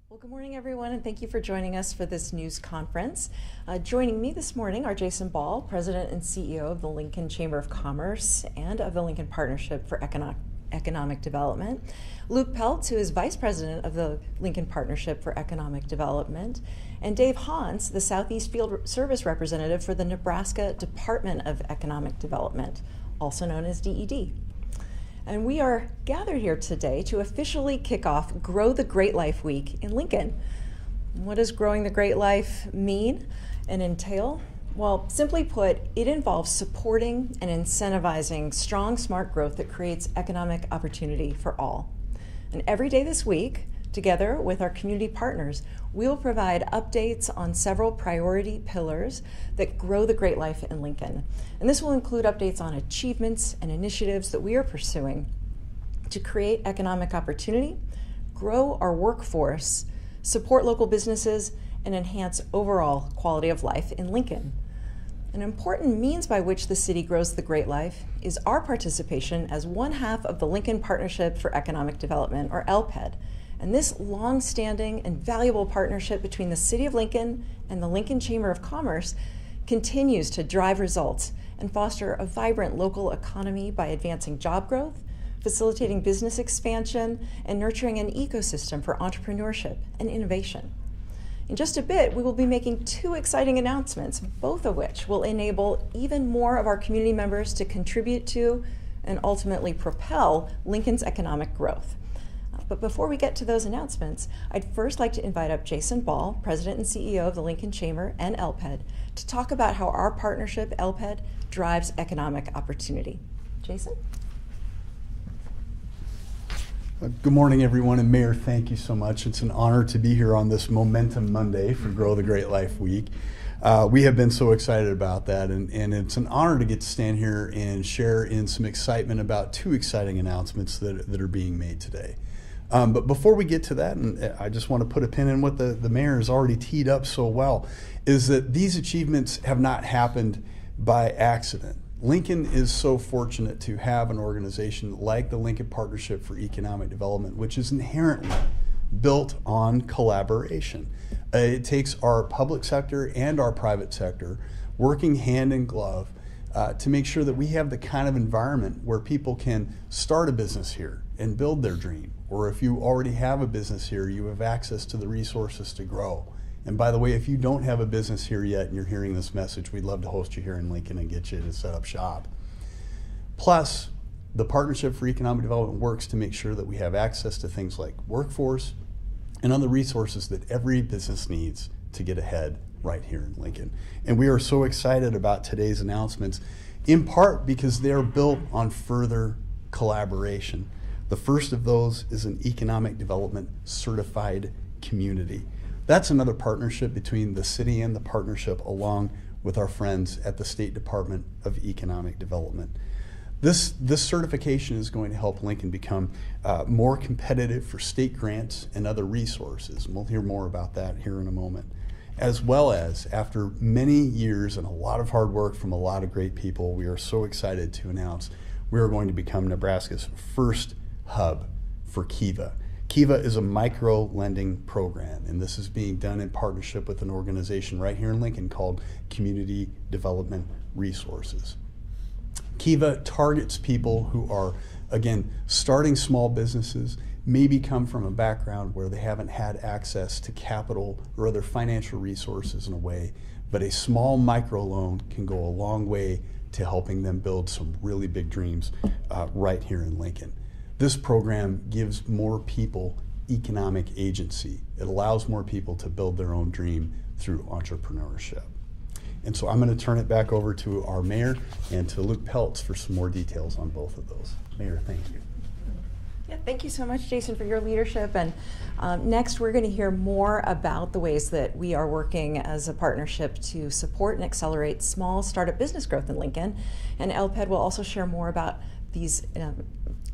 Well, good morning, everyone, and thank you for joining us for this news conference. Joining me this morning are Jason Ball, President and CEO of the Lincoln Chamber of Commerce and of the Lincoln Partnership for Economic Development, Luke Peltz, who is Vice President of the Lincoln Partnership for Economic Development, and Dave Hans, the Southeast Field Service Representative for the Nebraska Department of Economic Development, also known as DED. And we are gathered here today to officially kick off Grow the Great Life Week in Lincoln. What does growing the great life mean and entail? Well, simply put, it involves supporting and incentivizing strong, smart growth that creates economic opportunity for all. And every day this week, together with our community partners, we will provide updates on several priority pillars that grow the great life in Lincoln. And this will include updates on achievements and initiatives that we are pursuing to create economic opportunity, grow our workforce, support local businesses, and enhance overall quality of life in Lincoln. An important means by which the city grows the great life is our participation as one half of the Lincoln Partnership for Economic Development, or LPED. And this long-standing and valuable partnership between the City of Lincoln and the Lincoln Chamber of Commerce continues to drive results and foster a vibrant local economy by advancing job growth, facilitating business expansion, and nurturing an ecosystem for entrepreneurship and innovation. In just a bit, we will be making two exciting announcements, both of which will enable even more of our community members to contribute to and ultimately propel Lincoln's economic growth. But before we get to those announcements, I'd first like to invite up Jason Ball, President and CEO of the Lincoln Chamber and LPED, to talk about how our partnership, LPED, drives economic opportunity. Jason? Good morning, everyone, and Mayor, thank you so much. It's an honor to be here on this Momentum Monday for Grow the Great Life Week. We have been so excited about that, and it's an honor to get to stand here and share in some excitement about two exciting announcements that are being made today. But before we get to that, and I just want to put a pin in what the mayor has already teed up so well, is that these achievements have not happened by accident. Lincoln is so fortunate to have an organization like the Lincoln Partnership for Economic Development, which is inherently built on collaboration. It takes our public sector and our private sector working hand in glove to make sure that we have the kind of environment where people can start a business here and build their dream. Or if you already have a business here, you have access to the resources to grow. And by the way, if you don't have a business here yet and you're hearing this message, we'd love to host you here in Lincoln and get you to set up shop. Plus, the Partnership for Economic Development works to make sure that we have access to things like workforce and other resources that every business needs to get ahead right here in Lincoln. And we are so excited about today's announcements, in part because they are built on further collaboration. The first of those is an economic development certified community. That's another partnership between the city and the partnership, along with our friends at the State Department of Economic Development. This certification is going to help Lincoln become more competitive for state grants and other resources. And we'll hear more about that here in a moment. As well as, after many years and a lot of hard work from a lot of great people, we are so excited to announce we are going to become Nebraska's first hub for Kiva. Kiva is a micro lending program, and this is being done in partnership with an organization right here in Lincoln called Community Development Resources. Kiva targets people who are, again, starting small businesses, maybe come from a background where they haven't had access to capital or other financial resources in a way, but a small microloan can go a long way to helping them build some really big dreams right here in Lincoln. This program gives more people economic agency. It allows more people to build their own dream through entrepreneurship. And so I'm going to turn it back over to our mayor and to Luke Peltz for some more details on both of those. Mayor, thank you. Yeah, thank you so much, Jason, for your leadership. And next, we're going to hear more about the ways that we are working as a partnership to support and accelerate small startup business growth in Lincoln. And LPED will also share more about these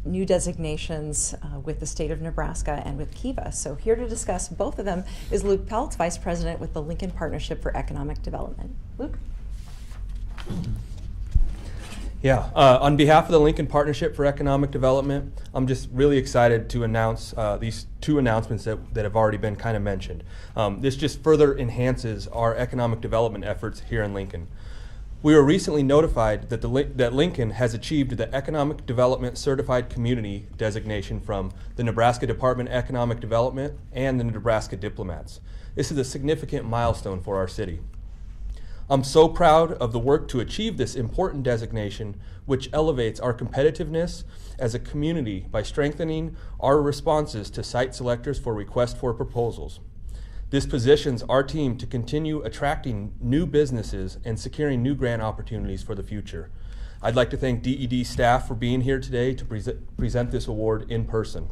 new designations with the state of Nebraska and with Kiva. So here to discuss both of them is Luke Peltz, Vice President with the Lincoln Partnership for Economic Development. Luke? Yeah, on behalf of the Lincoln Partnership for Economic Development, I'm just really excited to announce these two announcements that have already been kind of mentioned. This just further enhances our economic development efforts here in Lincoln. We were recently notified that that Lincoln has achieved the Economic Development Certified Community designation from the Nebraska Department of Economic Development and the Nebraska Diplomats. This is a significant milestone for our city. I'm so proud of the work to achieve this important designation, which elevates our competitiveness as a community by strengthening our responses to site selectors for requests for proposals. This positions our team to continue attracting new businesses and securing new grant opportunities for the future. I'd like to thank DED staff for being here today to present this award in person.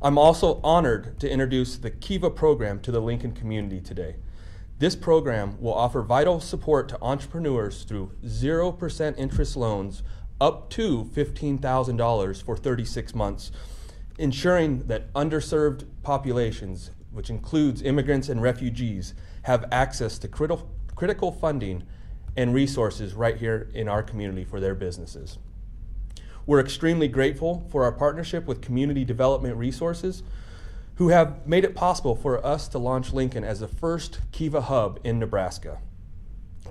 I'm also honored to introduce the Kiva program to the Lincoln community today. This program will offer vital support to entrepreneurs through 0% interest loans up to $15,000 for 36 months, ensuring that underserved populations, which includes immigrants and refugees, have access to critical funding and resources right here in our community for their businesses. We're extremely grateful for our partnership with Community Development Resources, who have made it possible for us to launch Lincoln as the first Kiva hub in Nebraska.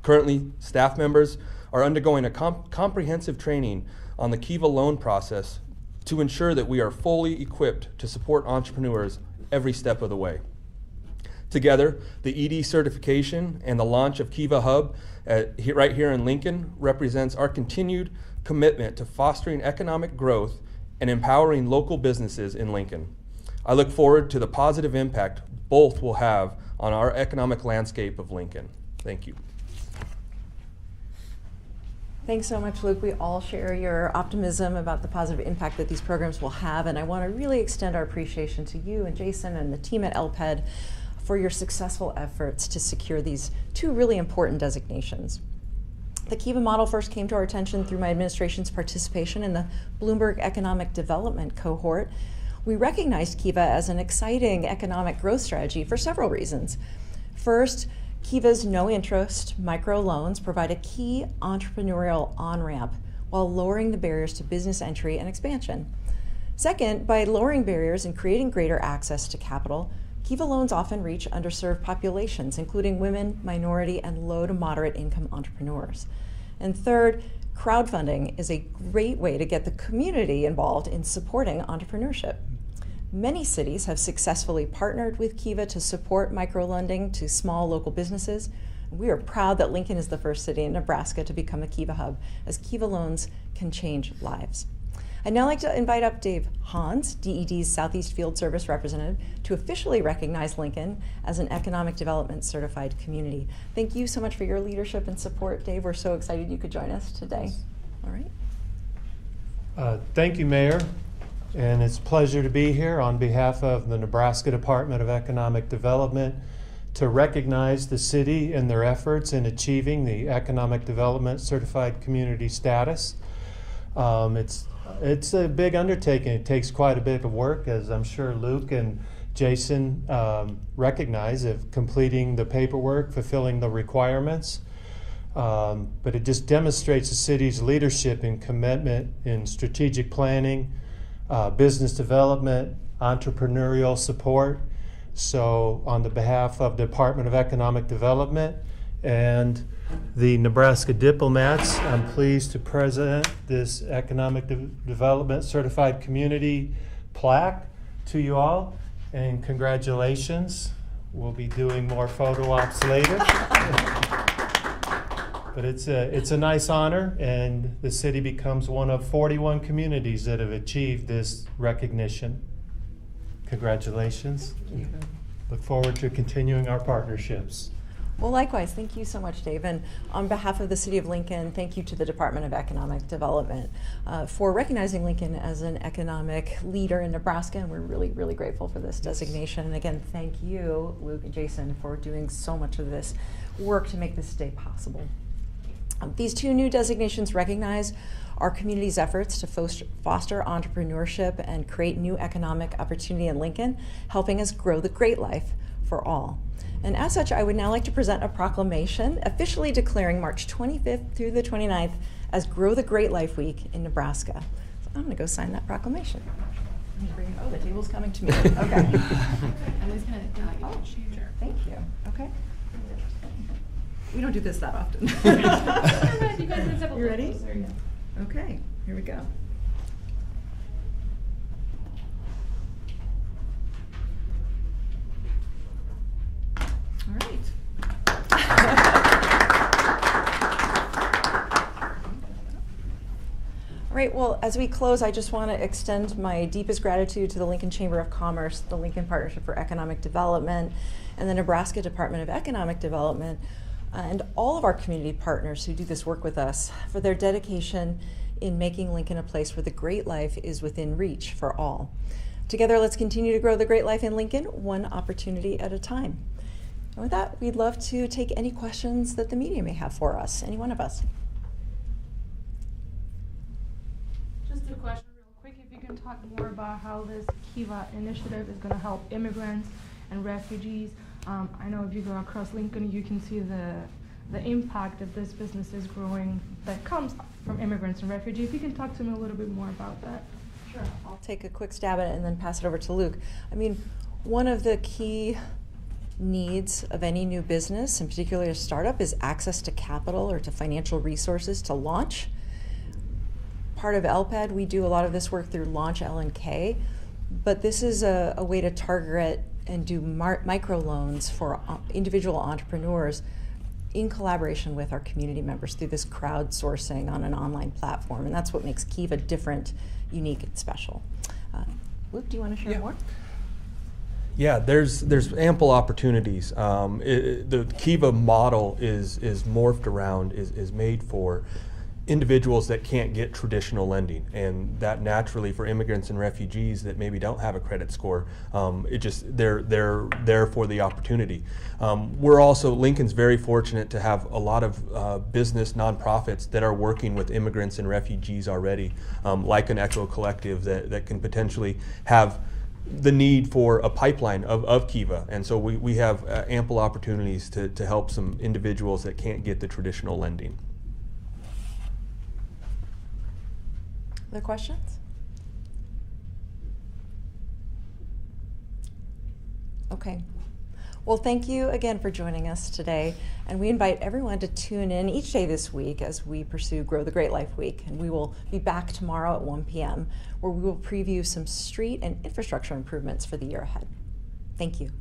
Currently, staff members are undergoing a comprehensive training on the Kiva loan process to ensure that we are fully equipped to support entrepreneurs every step of the way. Together, the ED certification and the launch of Kiva Hub right here in Lincoln represents our continued commitment to fostering economic growth and empowering local businesses in Lincoln. I look forward to the positive impact both will have on our economic landscape of Lincoln. Thank you. Thanks so much, Luke. We all share your optimism about the positive impact that these programs will have, and I want to really extend our appreciation to you and Jason and the team at LPED for your successful efforts to secure these two really important designations. The Kiva model first came to our attention through my administration's participation in the Bloomberg Economic Development Cohort. We recognized Kiva as an exciting economic growth strategy for several reasons. First, Kiva's no-interest microloans provide a key entrepreneurial on-ramp while lowering the barriers to business entry and expansion. Second, by lowering barriers and creating greater access to capital, Kiva loans often reach underserved populations, including women, minority, and low to moderate income entrepreneurs. And third, crowdfunding is a great way to get the community involved in supporting entrepreneurship. Many cities have successfully partnered with Kiva to support microlending to small local businesses. We are proud that Lincoln is the first city in Nebraska to become a Kiva hub, as Kiva loans can change lives. I'd now like to invite up Dave Hans, DED's Southeast Field Service representative, to officially recognize Lincoln as an economic development certified community. Thank you so much for your leadership and support, Dave. We're so excited you could join us today. All right. Thank you, Mayor. And it's a pleasure to be here on behalf of the Nebraska Department of Economic Development to recognize the city and their efforts in achieving the Economic Development Certified Community status. It's a big undertaking. It takes quite a bit of work, as I'm sure Luke and Jason recognize, of completing the paperwork, fulfilling the requirements. But it just demonstrates the city's leadership and commitment in strategic planning, business development, entrepreneurial support. So on the behalf of the Department of Economic Development and the Nebraska Diplomats, I'm pleased to present this Economic Development Certified Community plaque to you all, and congratulations. We'll be doing more photo ops later. But it's a nice honor, and the city becomes one of 41 communities that have achieved this recognition. Congratulations. Thank you. Look forward to continuing our partnerships. Well, likewise, thank you so much, Dave. And on behalf of the City of Lincoln, thank you to the Department of Economic Development for recognizing Lincoln as an economic leader in Nebraska, and we're really, really grateful for this designation. And again, thank you, Luke and Jason, for doing so much of this work to make this day possible. These two new designations recognize our community's efforts to foster entrepreneurship and create new economic opportunity in Lincoln, helping us grow the great life for all. And as such, I would now like to present a proclamation officially declaring March 25th through the 29th as Grow the Great Life Week in Nebraska. So I'm going to go sign that proclamation. Oh, the table's coming to me. Okay. Emily's gonna Oh, sure. Thank you. Okay. We don't do this that often. You ready? Okay, here we go. All right. All right, well, as we close, I just want to extend my deepest gratitude to the Lincoln Chamber of Commerce, the Lincoln Partnership for Economic Development, and the Nebraska Department of Economic Development, and all of our community partners who do this work with us for their dedication in making Lincoln a place where the great life is within reach for all. Together, let's continue to grow the great life in Lincoln, one opportunity at a time. And with that, we'd love to take any questions that the media may have for us, any one of us. Just a question real quick, if you can talk more about how this Kiva initiative is going to help immigrants and refugees. I know if you go across Lincoln, you can see the impact that this business is growing that comes from immigrants and refugees. If you can talk to me a little bit more about that. Sure. I'll take a quick stab at it and then pass it over to Luke. I mean, one of the key needs of any new business, in particular a startup, is access to capital or to financial resources to launch. Part of LPAD, we do a lot of this work through Launch L&K, but this is a way to target and do microloans for individual entrepreneurs in collaboration with our community members through this crowdsourcing on an online platform. And that's what makes Kiva different, unique, and special. Luke, do you want to share more? Yeah, there's ample opportunities. The Kiva model is morphed around, is made for individuals that can't get traditional lending, and that naturally for immigrants and refugees that maybe don't have a credit score, they're there for the opportunity. We're also, Lincoln's very fortunate to have a lot of business nonprofits that are working with immigrants and refugees already, like an Echo Collective that can potentially have the need for a pipeline of Kiva, and so we have ample opportunities to help some individuals that can't get the traditional lending. Other questions? Okay. Well, thank you again for joining us today, and we invite everyone to tune in each day this week as we pursue Grow the Great Life Week, and we will be back tomorrow at 1 p.m. where we will preview some street and infrastructure improvements for the year ahead. Thank you.